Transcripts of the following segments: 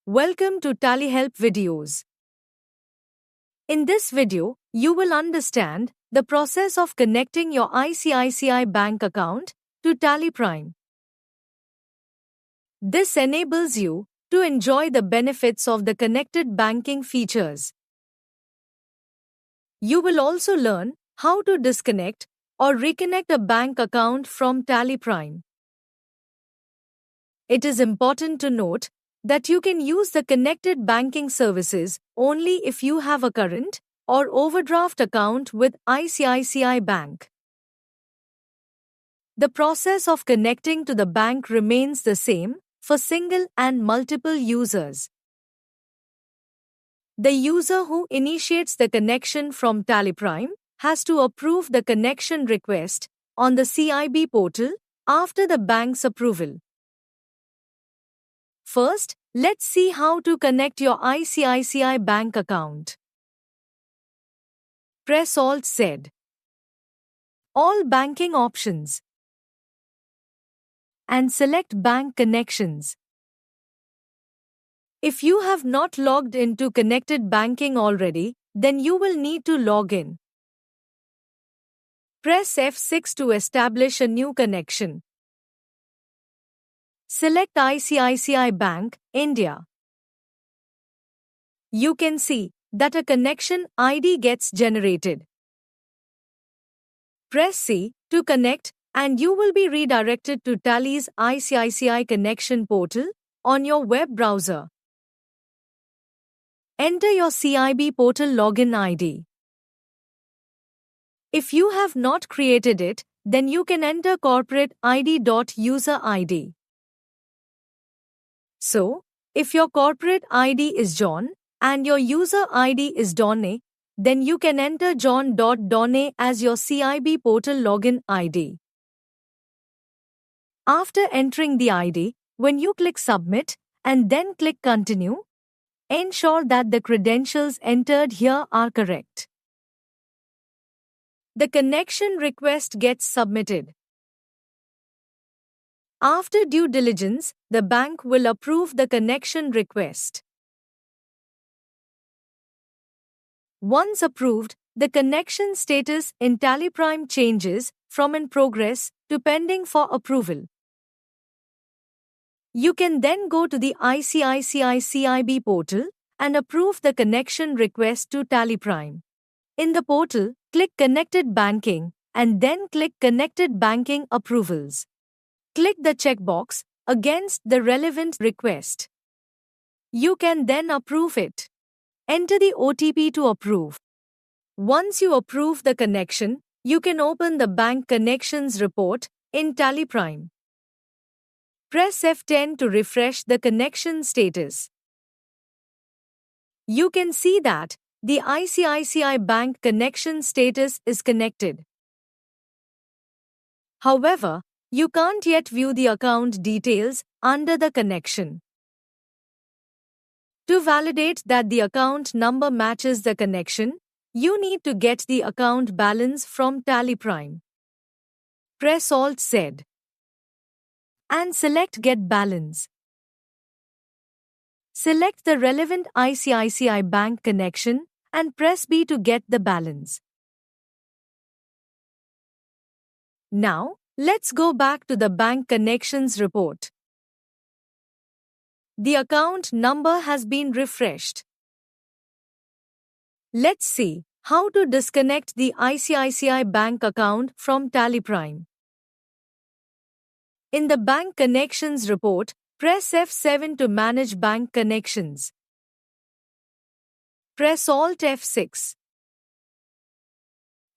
Welcome to Tally Help videos. In this video, you will understand the process of connecting your ICICI bank account to Tally Prime. This enables you to enjoy the benefits of the connected banking features. You will also learn how to disconnect or reconnect a bank account from Tally Prime. It is important to note that you can use the connected banking services only if you have a current or overdraft account with ICICI Bank. The process of connecting to the bank remains the same for single and multiple users. The user who initiates the connection from Tally Prime has to approve the connection request on the CIB portal after the bank's approval. First, let's see how to connect your ICICI bank account. Press Alt-Z. All banking options. And select Bank Connections. If you have not logged into connected banking already, then you will need to log in. Press F6 to establish a new connection. Select ICICI Bank, India. You can see that a connection ID gets generated. Press C to connect and you will be redirected to Tally's ICICI connection portal on your web browser. Enter your CIB portal login ID. If you have not created it, then you can enter corporate ID.user ID. So, if your corporate ID is John and your user ID is Donne, then you can enter john.donne as your CIB portal login ID. After entering the ID, when you click Submit and then click Continue, ensure that the credentials entered here are correct. The connection request gets submitted. After due diligence, the bank will approve the connection request. Once approved, the connection status in Tally Prime changes from in progress to pending for approval. You can then go to the ICICI CIB portal and approve the connection request to Tally Prime. In the portal, click Connected Banking and then click Connected Banking Approvals. Click the checkbox against the relevant request. You can then approve it. Enter the OTP to approve. Once you approve the connection, you can open the Bank Connections report in Tally Prime. Press F10 to refresh the connection status. You can see that the ICICI Bank connection status is connected. However, you can't yet view the account details under the connection. To validate that the account number matches the connection, you need to get the account balance from Tally Prime. Press Alt-Z and select Get Balance. Select the relevant ICICI Bank connection and press B to get the balance. Now, let's go back to the Bank Connections report. The account number has been refreshed. Let's see how to disconnect the ICICI Bank account from Tally Prime. In the Bank Connections report, press F7 to manage bank connections. Press Alt F6.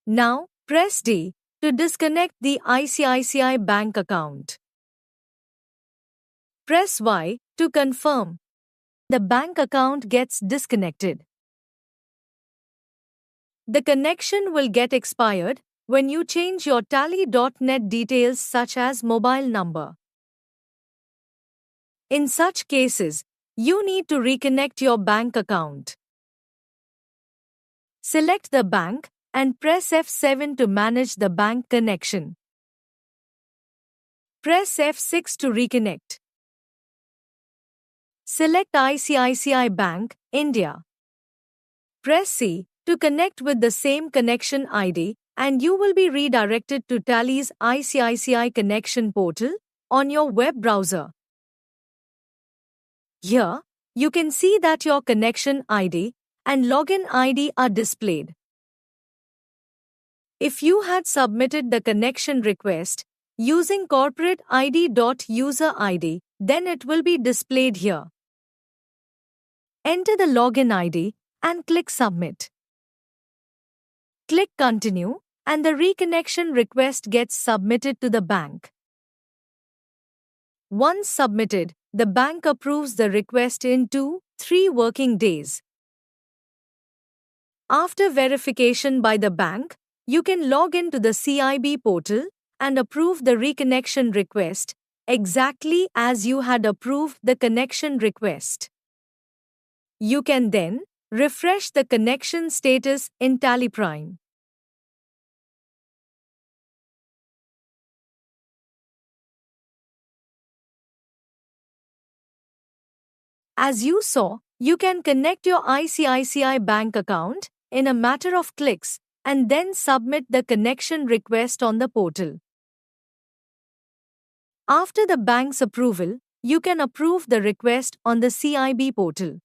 Now, press D to disconnect the ICICI Bank account. Press Y to confirm. The bank account gets disconnected. The connection will get expired when you change your Tally.net details such as mobile number. In such cases, you need to reconnect your bank account. Select the bank and press F7 to manage the bank connection. Press F6 to reconnect. Select ICICI Bank, India. Press C to connect with the same connection ID, and you will be redirected to Tally's ICICI Connection portal on your web browser. Here, you can see that your connection ID and login ID are displayed. If you had submitted the connection request using corporate ID.user ID, then it will be displayed here. Enter the login ID and click Submit. Click Continue, and the reconnection request gets submitted to the bank. Once submitted, the bank approves the request in 2-3 working days. After verification by the bank, you can log into the CIB portal and approve the reconnection request exactly as you had approved the connection request. You can then refresh the connection status in TallyPrime. As you saw, you can connect your ICICI bank account in a matter of clicks and then submit the connection request on the portal. After the bank's approval, you can approve the request on the CIB portal.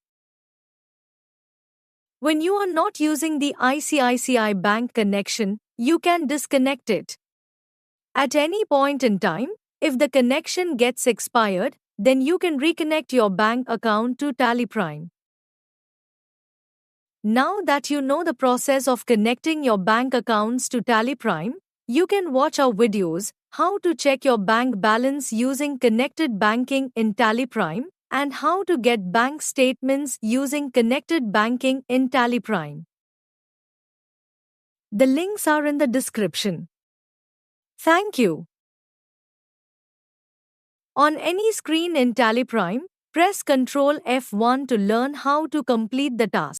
When you are not using the ICICI bank connection, you can disconnect it. At any point in time, if the connection gets expired, then you can reconnect your bank account to TallyPrime. Now that you know the process of connecting your bank accounts to TallyPrime, you can watch our videos, how to check your bank balance using connected banking in TallyPrime, and how to get bank statements using connected banking in TallyPrime. The links are in the description. Thank you. On any screen in TallyPrime, press Ctrl F1 to learn how to complete the task.